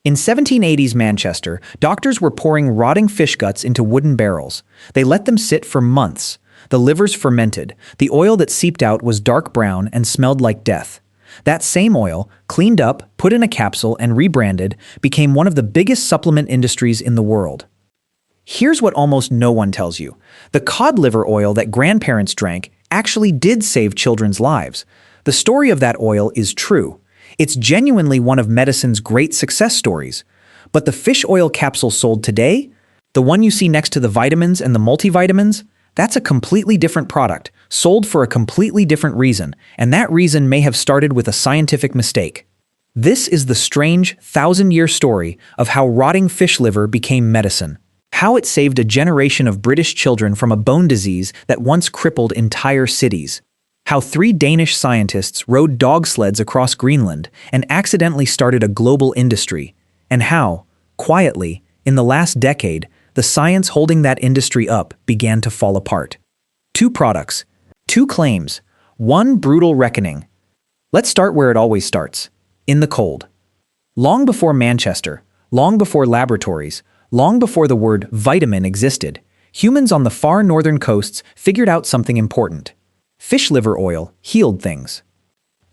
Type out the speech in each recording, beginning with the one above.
In 1780s Manchester, doctors were pouring rotting fish guts into wooden barrels. They let them sit for months. The livers fermented. The oil that seeped out was dark brown and smelled like death. That same oil, cleaned up, put in a capsule, and rebranded, became one of the biggest supplement industries in the world. Here's what almost no one tells you. The cod liver oil that grandparents drank actually did save children's lives. The story of that oil is true. It's genuinely one of medicine's great success stories. But the fish oil capsule sold today, the one you see next to the vitamins and the multivitamins, that's a completely different product, sold for a completely different reason, and that reason may have started with a scientific mistake. This is the strange, thousand-year story of how rotting fish liver became medicine. How it saved a generation of British children from a bone disease that once crippled entire cities. How 3 Danish scientists rode dog sleds across Greenland and accidentally started a global industry. And how, quietly, in the last decade, the science holding that industry up began to fall apart. 2 products, 2 claims, 1 brutal reckoning. Let's start where it always starts, in the cold. Long before Manchester, long before laboratories, long before the word vitamin existed, humans on the far northern coasts figured out something important. Fish liver oil healed things.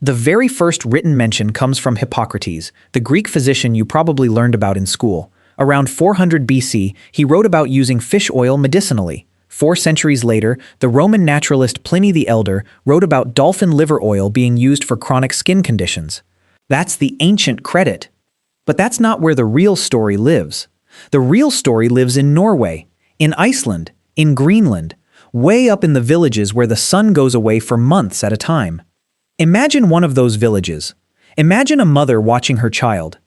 The very first written mention comes from Hippocrates, the Greek physician you probably learned about in school. Around 400 BC, he wrote about using fish oil medicinally. 4 centuries later, the Roman naturalist Pliny the Elder wrote about dolphin liver oil being used for chronic skin conditions. That's the ancient credit. But that's not where the real story lives. The real story lives in Norway, in Iceland, in Greenland, way up in the villages where the sun goes away for months at a time. Imagine one of those villages. Imagine a mother watching her child.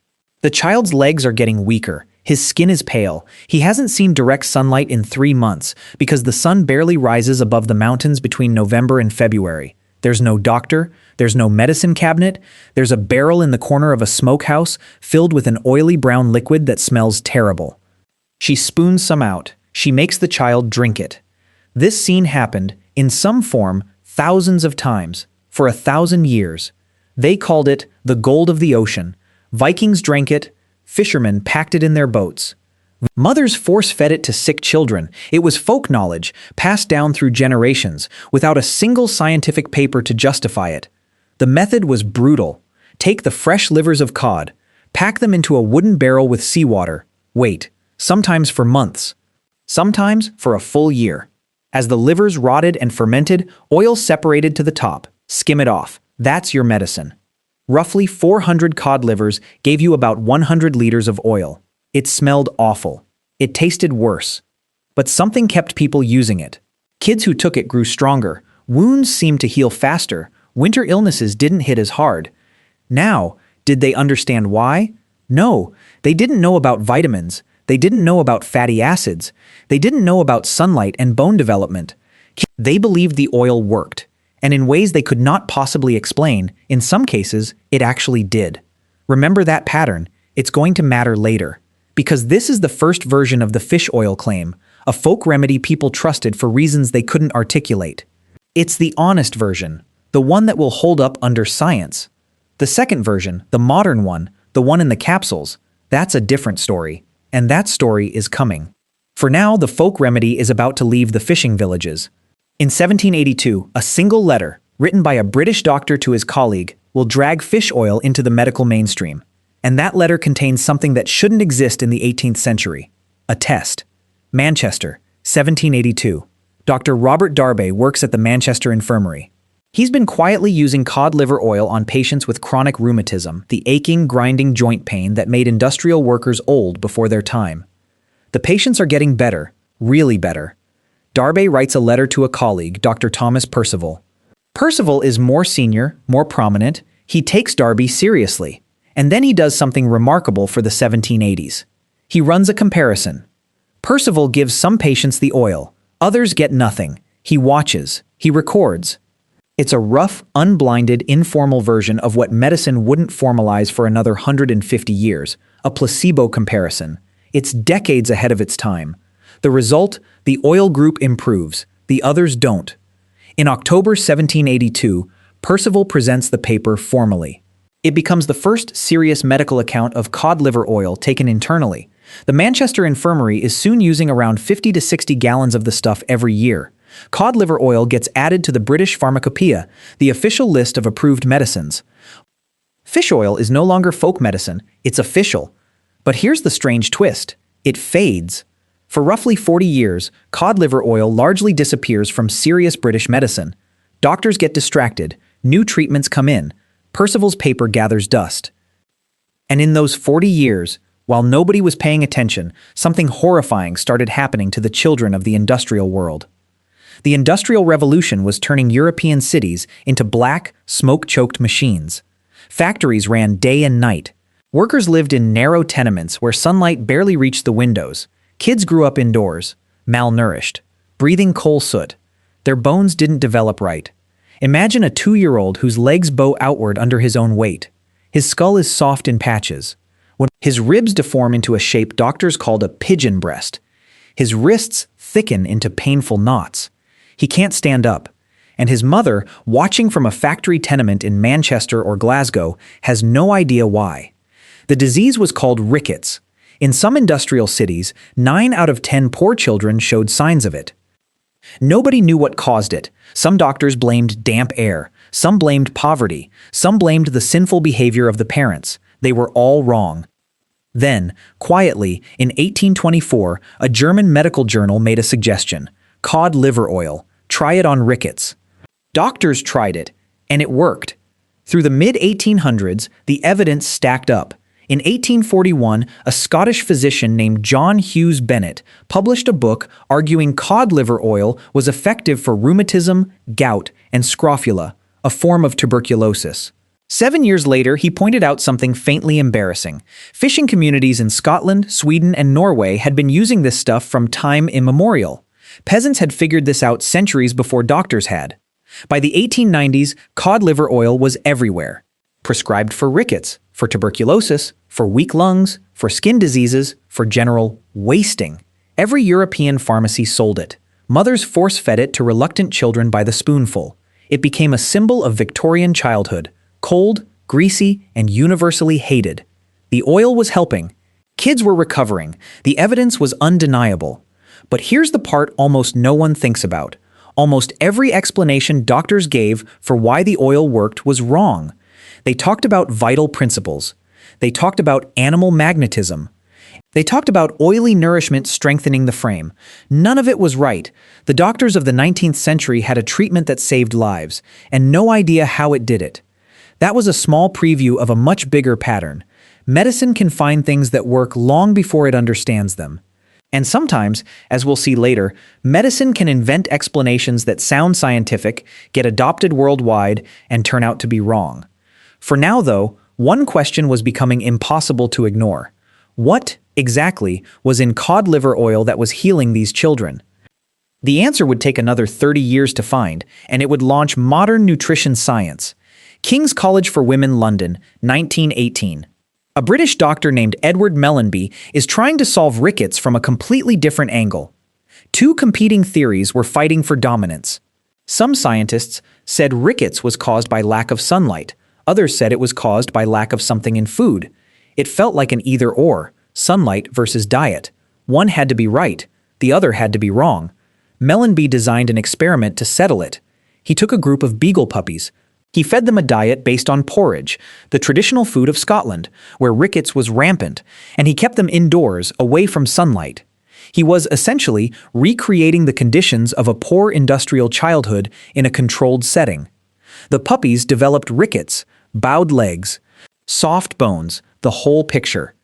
The child's legs are getting weaker. His skin is pale. He hasn't seen direct sunlight in 3 months because the sun barely rises above the mountains between November and February. There's no doctor. There's no medicine cabinet. There's a barrel in the corner of a smokehouse filled with an oily brown liquid that smells terrible. She spoons some out. She makes the child drink it. This scene happened, in some form, thousands of times, for 1,000 years. They called it the gold of the ocean. Vikings drank it. Fishermen packed it in their boats. Mothers force-fed it to sick children. It was folk knowledge, passed down through generations, without a single scientific paper to justify it. The method was brutal. Take the fresh livers of cod, pack them into a wooden barrel with seawater, wait, sometimes for months, sometimes for a full year. As the livers rotted and fermented, oil separated to the top. Skim it off. That's your medicine. Roughly 400 cod livers gave you about 100 liters of oil. It smelled awful. It tasted worse. But something kept people using it. Kids who took it grew stronger. Wounds seemed to heal faster. Winter illnesses didn't hit as hard. Now, did they understand why? No, they didn't know about vitamins. They didn't know about fatty acids. They didn't know about sunlight and bone development. They believed the oil worked. And in ways they could not possibly explain, in some cases, it actually did. Remember that pattern. It's going to matter later. Because this is the first version of the fish oil claim, a folk remedy people trusted for reasons they couldn't articulate. It's the honest version, the one that will hold up under science. The second version, the modern one, the one in the capsules, that's a different story. And that story is coming. For now, the folk remedy is about to leave the fishing villages. In 1782, a single letter, written by a British doctor to his colleague, will drag fish oil into the medical mainstream. And that letter contains something that shouldn't exist in the 18th century. A test. Manchester, 1782. Dr. Robert Darby works at the Manchester Infirmary. He's been quietly using cod liver oil on patients with chronic rheumatism, the aching, grinding joint pain that made industrial workers old before their time. The patients are getting better, really better. Darby writes a letter to a colleague, Dr. Thomas Percival. Percival is more senior, more prominent. He takes Darby seriously. And then he does something remarkable for the 1780s. He runs a comparison. Percival gives some patients the oil. Others get nothing. He watches. He records. It's a rough, unblinded, informal version of what medicine wouldn't formalize for another 150 years, a placebo comparison. It's decades ahead of its time. The result, the oil group improves, the others don't. In October 1782, Percival presents the paper formally. It becomes the first serious medical account of cod liver oil taken internally. The Manchester Infirmary is soon using around 50 to 60 gallons of the stuff every year. Cod liver oil gets added to the British Pharmacopoeia, the official list of approved medicines. Fish oil is no longer folk medicine, it's official. But here's the strange twist. It fades. For roughly 40 years, cod liver oil largely disappears from serious British medicine. Doctors get distracted, new treatments come in, Percival's paper gathers dust. And in those 40 years, while nobody was paying attention, something horrifying started happening to the children of the industrial world. The Industrial Revolution was turning European cities into black, smoke-choked machines. Factories ran day and night. Workers lived in narrow tenements where sunlight barely reached the windows. Kids grew up indoors, malnourished, breathing coal soot. Their bones didn't develop right. Imagine a 2-year-old whose legs bow outward under his own weight. His skull is soft in patches. When his ribs deform into a shape doctors called a pigeon breast. His wrists thicken into painful knots. He can't stand up. And his mother, watching from a factory tenement in Manchester or Glasgow, has no idea why. The disease was called rickets. In some industrial cities, 9 out of 10 poor children showed signs of it. Nobody knew what caused it. Some doctors blamed damp air. Some blamed poverty. Some blamed the sinful behavior of the parents. They were all wrong. Then, quietly, in 1824, a German medical journal made a suggestion. Cod liver oil. Try it on rickets. Doctors tried it, and it worked. Through the mid-1800s, the evidence stacked up. In 1841, a Scottish physician named John Hughes Bennett published a book arguing cod liver oil was effective for rheumatism, gout, and scrofula, a form of tuberculosis. 7 years later, he pointed out something faintly embarrassing. Fishing communities in Scotland, Sweden, and Norway had been using this stuff from time immemorial. Peasants had figured this out centuries before doctors had. By the 1890s, cod liver oil was everywhere. Prescribed for rickets, for tuberculosis, for weak lungs, for skin diseases, for general wasting. Every European pharmacy sold it. Mothers force-fed it to reluctant children by the spoonful. It became a symbol of Victorian childhood, cold, greasy, and universally hated. The oil was helping. Kids were recovering. The evidence was undeniable. But here's the part almost no one thinks about. Almost every explanation doctors gave for why the oil worked was wrong. They talked about vital principles. They talked about animal magnetism. They talked about oily nourishment strengthening the frame. None of it was right. The doctors of the 19th century had a treatment that saved lives, and no idea how it did it. That was a small preview of a much bigger pattern. Medicine can find things that work long before it understands them. And sometimes, as we'll see later, medicine can invent explanations that sound scientific, get adopted worldwide, and turn out to be wrong. For now, though, one question was becoming impossible to ignore. What, exactly, was in cod liver oil that was healing these children? The answer would take another 30 years to find, and it would launch modern nutrition science. King's College for Women, London, 1918. A British doctor named Edward Mellanby is trying to solve rickets from a completely different angle. Two competing theories were fighting for dominance. Some scientists said rickets was caused by lack of sunlight. Others said it was caused by lack of something in food. It felt like an either-or, sunlight versus diet. One had to be right, the other had to be wrong. Mellanby designed an experiment to settle it. He took a group of beagle puppies. He fed them a diet based on porridge, the traditional food of Scotland, where rickets was rampant, and he kept them indoors, away from sunlight. He was essentially recreating the conditions of a poor industrial childhood in a controlled setting. The puppies developed rickets, bowed legs, soft bones, the whole picture.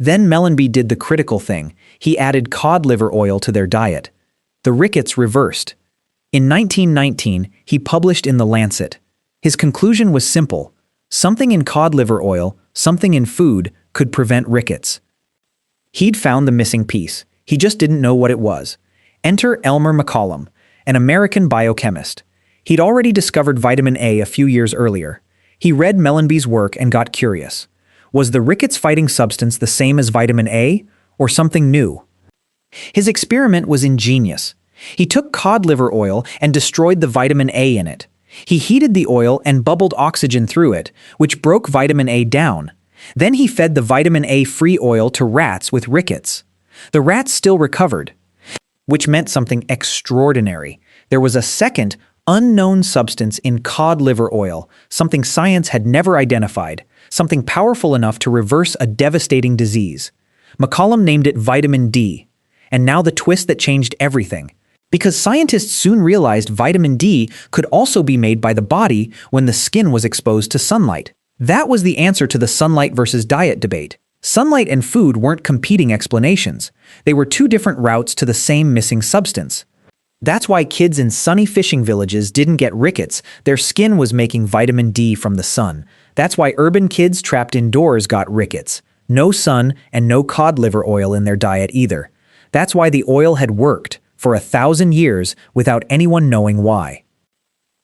Then Mellanby did the critical thing. He added cod liver oil to their diet. The rickets reversed. In 1919, he published in The Lancet. His conclusion was simple. Something in cod liver oil, something in food, could prevent rickets. He'd found the missing piece. He just didn't know what it was. Enter Elmer McCollum, an American biochemist. He'd already discovered vitamin A a few years earlier. He read Mellanby's work and got curious. Was the rickets-fighting substance the same as vitamin A, or something new? His experiment was ingenious. He took cod liver oil and destroyed the vitamin A in it. He heated the oil and bubbled oxygen through it, which broke vitamin A down. Then he fed the vitamin A-free oil to rats with rickets. The rats still recovered, which meant something extraordinary. There was a second, unknown substance in cod liver oil, something science had never identified, something powerful enough to reverse a devastating disease. McCollum named it vitamin D. And now the twist that changed everything. Because scientists soon realized vitamin D could also be made by the body when the skin was exposed to sunlight. That was the answer to the sunlight versus diet debate. Sunlight and food weren't competing explanations. They were two different routes to the same missing substance. That's why kids in sunny fishing villages didn't get rickets. Their skin was making vitamin D from the sun. That's why urban kids trapped indoors got rickets. No sun and no cod liver oil in their diet either. That's why the oil had worked for 1,000 years without anyone knowing why.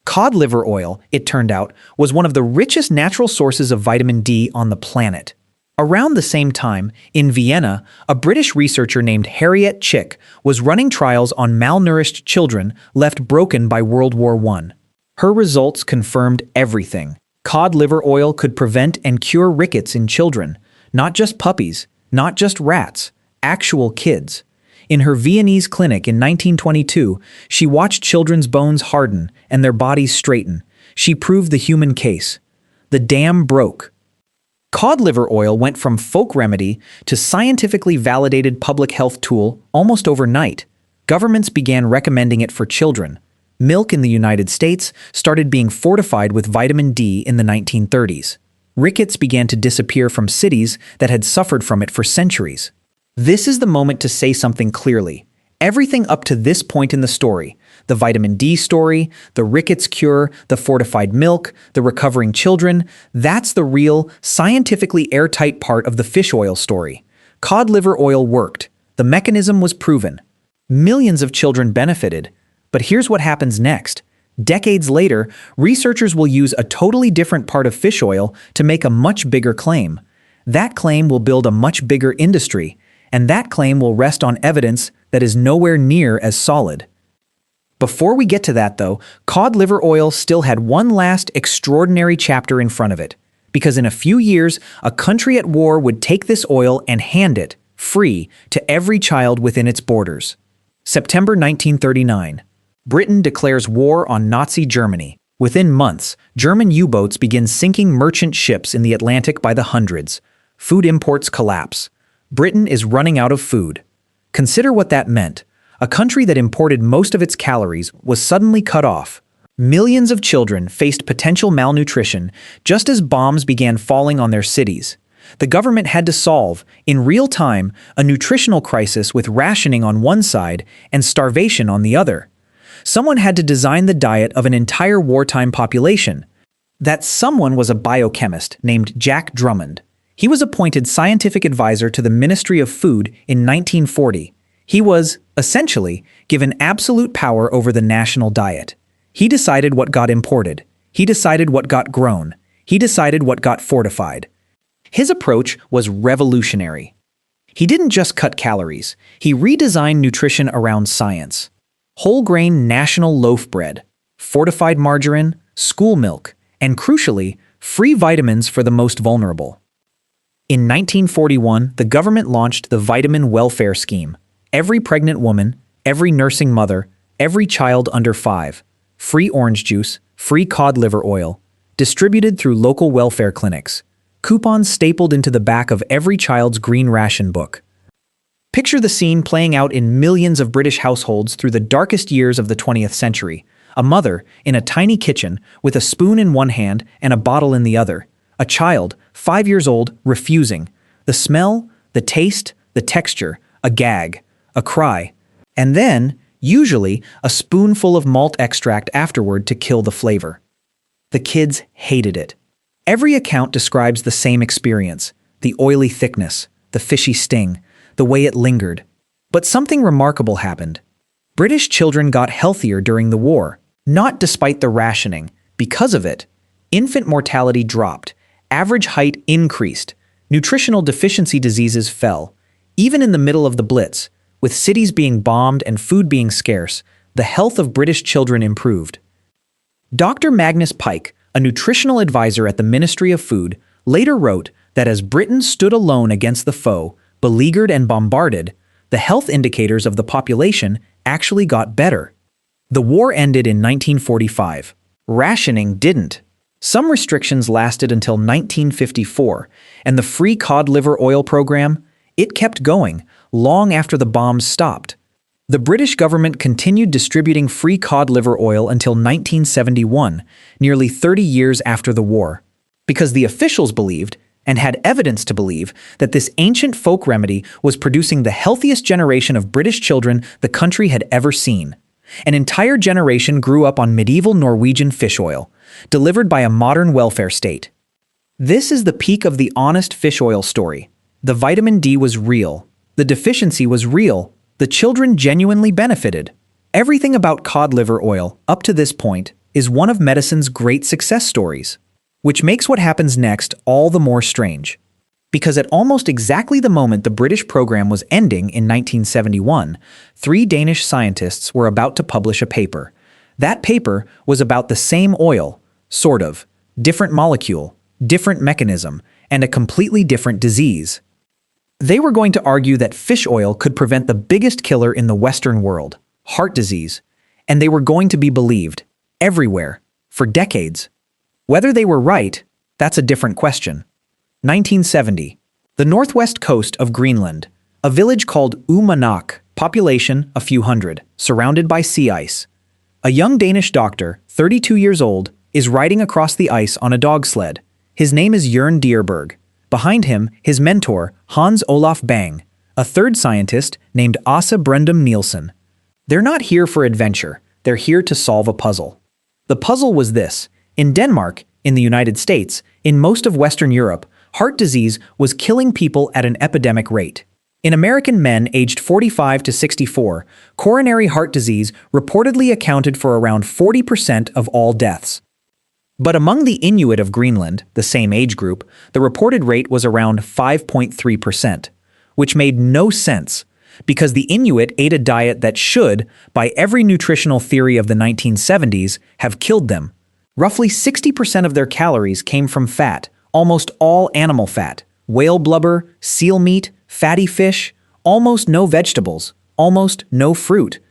Cod liver oil, it turned out, was one of the richest natural sources of vitamin D on the planet. Around the same time, in Vienna, a British researcher named Harriet Chick was running trials on malnourished children left broken by World War I. Her results confirmed everything. Cod liver oil could prevent and cure rickets in children, not just puppies, not just rats, actual kids. In her Viennese clinic in 1922, she watched children's bones harden and their bodies straighten. She proved the human case. The dam broke. Cod liver oil went from folk remedy to scientifically validated public health tool almost overnight. Governments began recommending it for children. Milk in the United States started being fortified with vitamin D in the 1930s. Rickets began to disappear from cities that had suffered from it for centuries. This is the moment to say something clearly. Everything up to this point in the story, the vitamin D story, the rickets cure, the fortified milk, the recovering children, that's the real, scientifically airtight part of the fish oil story. Cod liver oil worked. The mechanism was proven. Millions of children benefited. But here's what happens next. Decades later, researchers will use a totally different part of fish oil to make a much bigger claim. That claim will build a much bigger industry, and that claim will rest on evidence that is nowhere near as solid. Before we get to that, though, cod liver oil still had one last extraordinary chapter in front of it, because in a few years, a country at war would take this oil and hand it, free, to every child within its borders. September 1939. Britain declares war on Nazi Germany. Within months, German U-boats begin sinking merchant ships in the Atlantic by the hundreds. Food imports collapse. Britain is running out of food. Consider what that meant. A country that imported most of its calories was suddenly cut off. Millions of children faced potential malnutrition just as bombs began falling on their cities. The government had to solve, in real time, a nutritional crisis with rationing on one side and starvation on the other. Someone had to design the diet of an entire wartime population. That someone was a biochemist named Jack Drummond. He was appointed scientific advisor to the Ministry of Food in 1940. He was, essentially, given absolute power over the national diet. He decided what got imported. He decided what got grown. He decided what got fortified. His approach was revolutionary. He didn't just cut calories. He redesigned nutrition around science. Whole grain national loaf bread, fortified margarine, school milk, and crucially, free vitamins for the most vulnerable. In 1941, the government launched the Vitamin Welfare Scheme. Every pregnant woman, every nursing mother, every child under 5, free orange juice, free cod liver oil, distributed through local welfare clinics, coupons stapled into the back of every child's green ration book. Picture the scene playing out in millions of British households through the darkest years of the 20th century. A mother, in a tiny kitchen, with a spoon in one hand and a bottle in the other. A child, 5 years old, refusing. The smell, the taste, the texture, a gag, a cry. And then, usually, a spoonful of malt extract afterward to kill the flavor. The kids hated it. Every account describes the same experience. The oily thickness, the fishy sting, the way it lingered. But something remarkable happened. British children got healthier during the war. Not despite the rationing. Because of it, infant mortality dropped. Average height increased. Nutritional deficiency diseases fell. Even in the middle of the Blitz, with cities being bombed and food being scarce, the health of British children improved. Dr. Magnus Pike, a nutritional advisor at the Ministry of Food, later wrote that as Britain stood alone against the foe, beleaguered and bombarded, the health indicators of the population actually got better. The war ended in 1945. Rationing didn't. Some restrictions lasted until 1954, and the free cod liver oil program, it kept going long after the bombs stopped. The British government continued distributing free cod liver oil until 1971, nearly 30 years after the war, because the officials believed, and had evidence to believe, that this ancient folk remedy was producing the healthiest generation of British children the country had ever seen. An entire generation grew up on medieval Norwegian fish oil, delivered by a modern welfare state. This is the peak of the honest fish oil story. The vitamin D was real. The deficiency was real. The children genuinely benefited. Everything about cod liver oil, up to this point, is one of medicine's great success stories, which makes what happens next all the more strange. Because at almost exactly the moment the British program was ending in 1971, 3 Danish scientists were about to publish a paper. That paper was about the same oil, sort of, different molecule, different mechanism, and a completely different disease. They were going to argue that fish oil could prevent the biggest killer in the Western world, heart disease, and they were going to be believed, everywhere, for decades. Whether they were right, that's a different question. 1970. The northwest coast of Greenland, a village called Uummannaq, population a few hundred, surrounded by sea ice. A young Danish doctor, 32 years old, is riding across the ice on a dog sled. His name is Jørn Dierberg. Behind him, his mentor, Hans Olaf Bang, a third scientist named Asa Brendum Nielsen. They're not here for adventure, they're here to solve a puzzle. The puzzle was this: in Denmark, in the United States, in most of Western Europe, heart disease was killing people at an epidemic rate. In American men aged 45 to 64, coronary heart disease reportedly accounted for around 40% of all deaths. But among the Inuit of Greenland, the same age group, the reported rate was around 5.3%, which made no sense, because the Inuit ate a diet that should, by every nutritional theory of the 1970s, have killed them. Roughly 60% of their calories came from fat, almost all animal fat, whale blubber, seal meat, fatty fish, almost no vegetables, almost no fruit.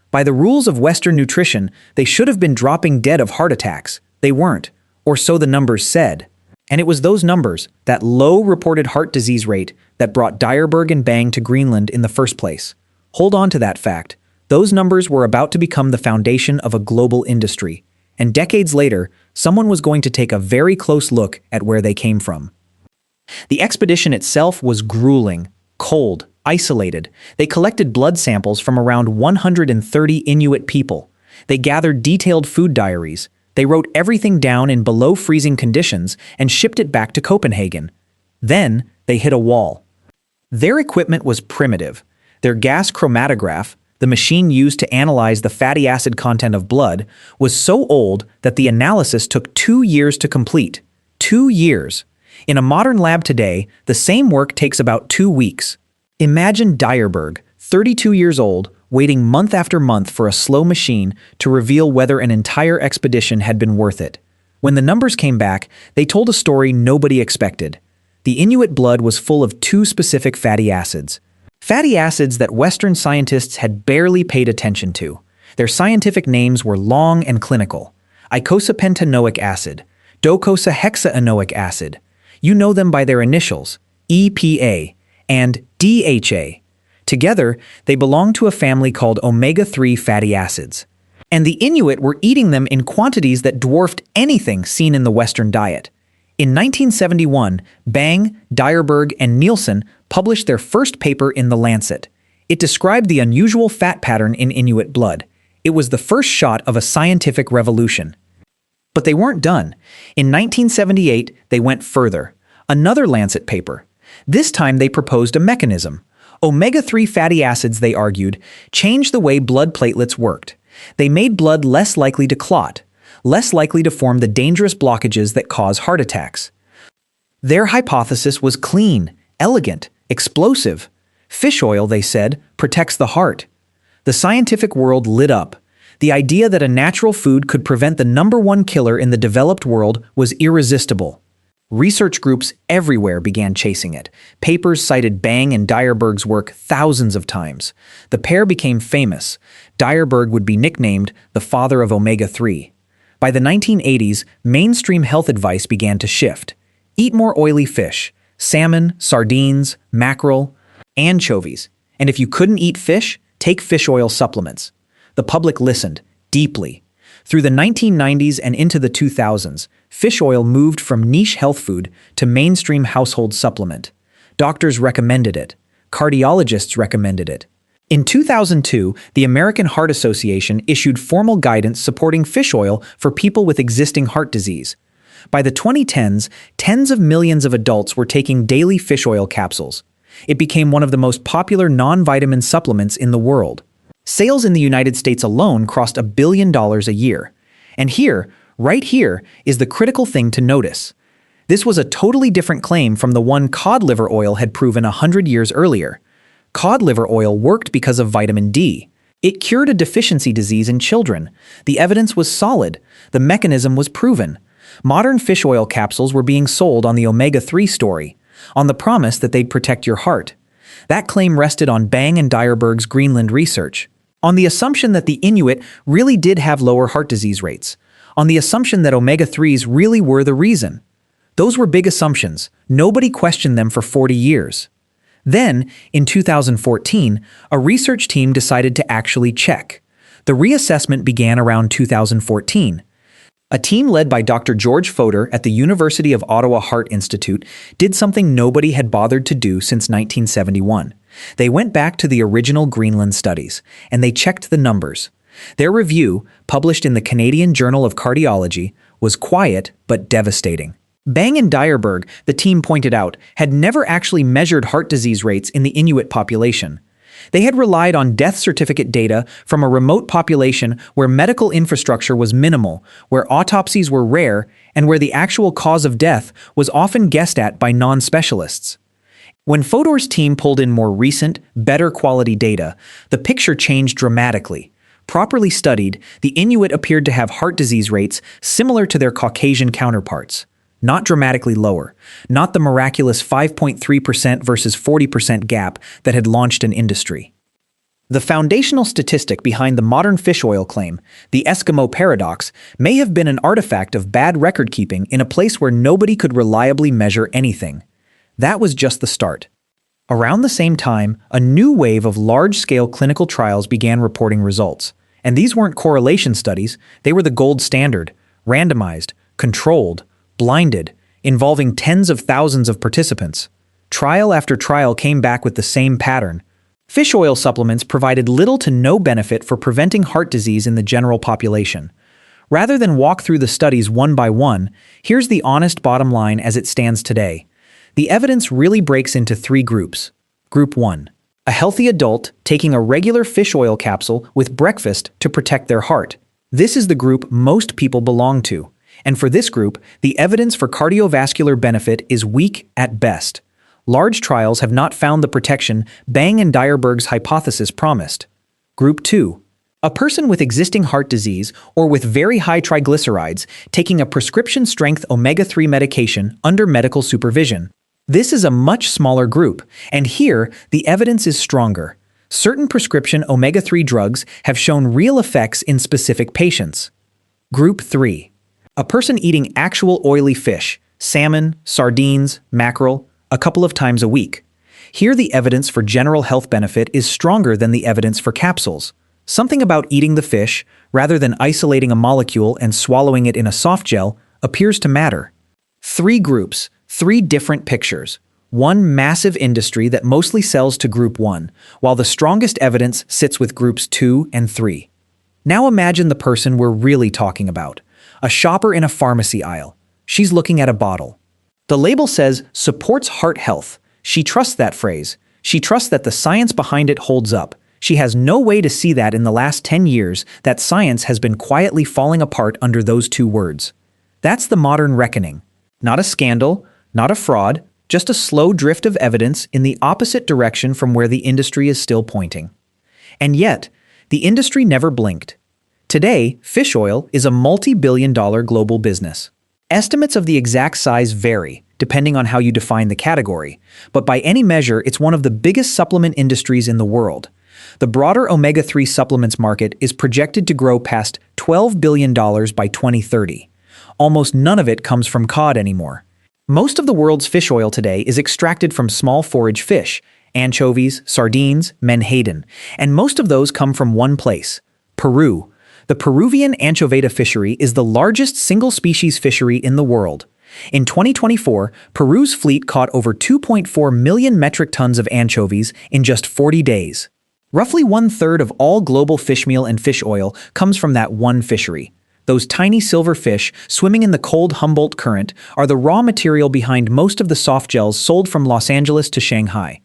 By the rules of Western nutrition, they should have been dropping dead of heart attacks. They weren't, or so the numbers said. And it was those numbers, that low reported heart disease rate, that brought Dierberg and Bang to Greenland in the first place. Hold on to that fact. Those numbers were about to become the foundation of a global industry. And decades later, someone was going to take a very close look at where they came from. The expedition itself was grueling, cold, isolated. They collected blood samples from around 130 Inuit people. They gathered detailed food diaries. They wrote everything down in below-freezing conditions and shipped it back to Copenhagen. Then, they hit a wall. Their equipment was primitive. Their gas chromatograph, the machine used to analyze the fatty acid content of blood, was so old that the analysis took 2 years to complete. 2 years. In a modern lab today, the same work takes about 2 weeks. Imagine Dierberg, 32 years old, waiting month after month for a slow machine to reveal whether an entire expedition had been worth it. When the numbers came back, they told a story nobody expected. The Inuit blood was full of 2 specific fatty acids. Fatty acids that Western scientists had barely paid attention to. Their scientific names were long and clinical. Eicosapentaenoic acid, docosahexaenoic acid. You know them by their initials, EPA, and DHA. Together, they belong to a family called omega-3 fatty acids. And the Inuit were eating them in quantities that dwarfed anything seen in the Western diet. In 1971, Bang, Dierberg, and Nielsen published their first paper in The Lancet. It described the unusual fat pattern in Inuit blood. It was the first shot of a scientific revolution. But they weren't done. In 1978, they went further. Another Lancet paper. This time they proposed a mechanism. Omega-3 fatty acids, they argued, changed the way blood platelets worked. They made blood less likely to clot, less likely to form the dangerous blockages that cause heart attacks. Their hypothesis was clean, elegant, explosive. Fish oil, they said, protects the heart. The scientific world lit up. The idea that a natural food could prevent the #1 killer in the developed world was irresistible. Research groups everywhere began chasing it. Papers cited Bang and Dyerberg's work thousands of times. The pair became famous. Dyerberg would be nicknamed the father of omega-3. By the 1980s, mainstream health advice began to shift. Eat more oily fish, salmon, sardines, mackerel, anchovies. And if you couldn't eat fish, take fish oil supplements. The public listened deeply. Through the 1990s and into the 2000s, fish oil moved from niche health food to mainstream household supplement. Doctors recommended it. Cardiologists recommended it. In 2002, the American Heart Association issued formal guidance supporting fish oil for people with existing heart disease. By the 2010s, tens of millions of adults were taking daily fish oil capsules. It became one of the most popular non-vitamin supplements in the world. Sales in the United States alone crossed $1 billion a year. And here, right here, is the critical thing to notice. This was a totally different claim from the one cod liver oil had proven 100 years earlier. Cod liver oil worked because of vitamin D. It cured a deficiency disease in children. The evidence was solid. The mechanism was proven. Modern fish oil capsules were being sold on the omega-3 story, on the promise that they'd protect your heart. That claim rested on Bang and Dyerberg's Greenland research, on the assumption that the Inuit really did have lower heart disease rates, on the assumption that omega-3s really were the reason. Those were big assumptions. Nobody questioned them for 40 years. Then, in 2014, a research team decided to actually check. The reassessment began around 2014. A team led by Dr. George Fodor at the University of Ottawa Heart Institute did something nobody had bothered to do since 1971. They went back to the original Greenland studies, and they checked the numbers. Their review, published in the Canadian Journal of Cardiology, was quiet but devastating. Bang and Dyerberg, the team pointed out, had never actually measured heart disease rates in the Inuit population. They had relied on death certificate data from a remote population where medical infrastructure was minimal, where autopsies were rare, and where the actual cause of death was often guessed at by non-specialists. When Fodor's team pulled in more recent, better quality data, the picture changed dramatically. Properly studied, the Inuit appeared to have heart disease rates similar to their Caucasian counterparts. Not dramatically lower, not the miraculous 5.3% versus 40% gap that had launched an industry. The foundational statistic behind the modern fish oil claim, the Eskimo paradox, may have been an artifact of bad record-keeping in a place where nobody could reliably measure anything. That was just the start. Around the same time, a new wave of large-scale clinical trials began reporting results. And these weren't correlation studies, they were the gold standard, randomized, controlled, blinded, involving tens of thousands of participants. Trial after trial came back with the same pattern. Fish oil supplements provided little to no benefit for preventing heart disease in the general population. Rather than walk through the studies one by one, here's the honest bottom line as it stands today. The evidence really breaks into 3 groups. Group 1. A healthy adult taking a regular fish oil capsule with breakfast to protect their heart. This is the group most people belong to. And for this group, the evidence for cardiovascular benefit is weak at best. Large trials have not found the protection Bang and Dyerberg's hypothesis promised. Group 2. A person with existing heart disease or with very high triglycerides taking a prescription-strength omega-3 medication under medical supervision. This is a much smaller group, and here the evidence is stronger. Certain prescription omega-3 drugs have shown real effects in specific patients. Group 3. A person eating actual oily fish, salmon, sardines, mackerel, a couple of times a week. Here the evidence for general health benefit is stronger than the evidence for capsules. Something about eating the fish, rather than isolating a molecule and swallowing it in a soft gel, appears to matter. 3 groups, 3 different pictures. One massive industry that mostly sells to Group 1, while the strongest evidence sits with Groups 2 and 3. Now imagine the person we're really talking about. A shopper in a pharmacy aisle. She's looking at a bottle. The label says, supports heart health. She trusts that phrase. She trusts that the science behind it holds up. She has no way to see that in the last 10 years, that science has been quietly falling apart under those 2 words. That's the modern reckoning. Not a scandal, not a fraud, just a slow drift of evidence in the opposite direction from where the industry is still pointing. And yet, the industry never blinked. Today, fish oil is a multi-billion-dollar global business. Estimates of the exact size vary, depending on how you define the category, but by any measure, it's one of the biggest supplement industries in the world. The broader omega-3 supplements market is projected to grow past $12 billion by 2030. Almost none of it comes from cod anymore. Most of the world's fish oil today is extracted from small forage fish, anchovies, sardines, menhaden, and most of those come from one place, Peru. The Peruvian anchoveta fishery is the largest single-species fishery in the world. In 2024, Peru's fleet caught over 2.4 million metric tons of anchovies in just 40 days. Roughly one-third of all global fish meal and fish oil comes from that one fishery. Those tiny silver fish swimming in the cold Humboldt Current are the raw material behind most of the soft gels sold from Los Angeles to Shanghai.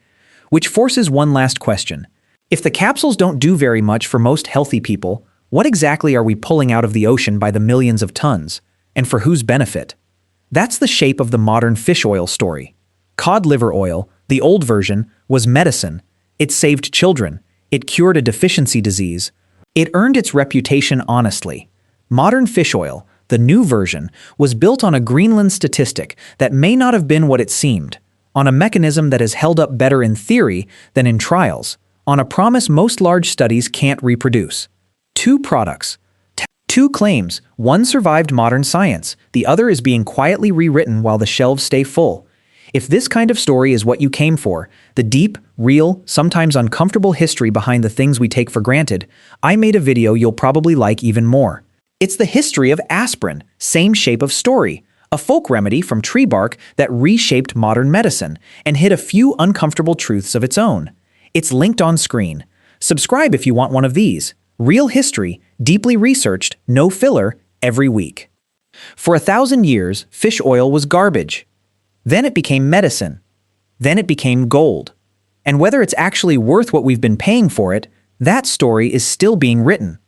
Which forces one last question. If the capsules don't do very much for most healthy people, what exactly are we pulling out of the ocean by the millions of tons? And for whose benefit? That's the shape of the modern fish oil story. Cod liver oil, the old version, was medicine. It saved children. It cured a deficiency disease. It earned its reputation honestly. Modern fish oil, the new version, was built on a Greenland statistic that may not have been what it seemed, on a mechanism that has held up better in theory than in trials, on a promise most large studies can't reproduce. 2 products. 2 claims. One survived modern science. The other is being quietly rewritten while the shelves stay full. If this kind of story is what you came for, the deep, real, sometimes uncomfortable history behind the things we take for granted, I made a video you'll probably like even more. It's the history of aspirin, same shape of story, a folk remedy from tree bark that reshaped modern medicine and hid a few uncomfortable truths of its own. It's linked on screen. Subscribe if you want one of these. Real history, deeply researched, no filler, every week. For 1,000 years, fish oil was garbage. Then it became medicine. Then it became gold. And whether it's actually worth what we've been paying for it, that story is still being written.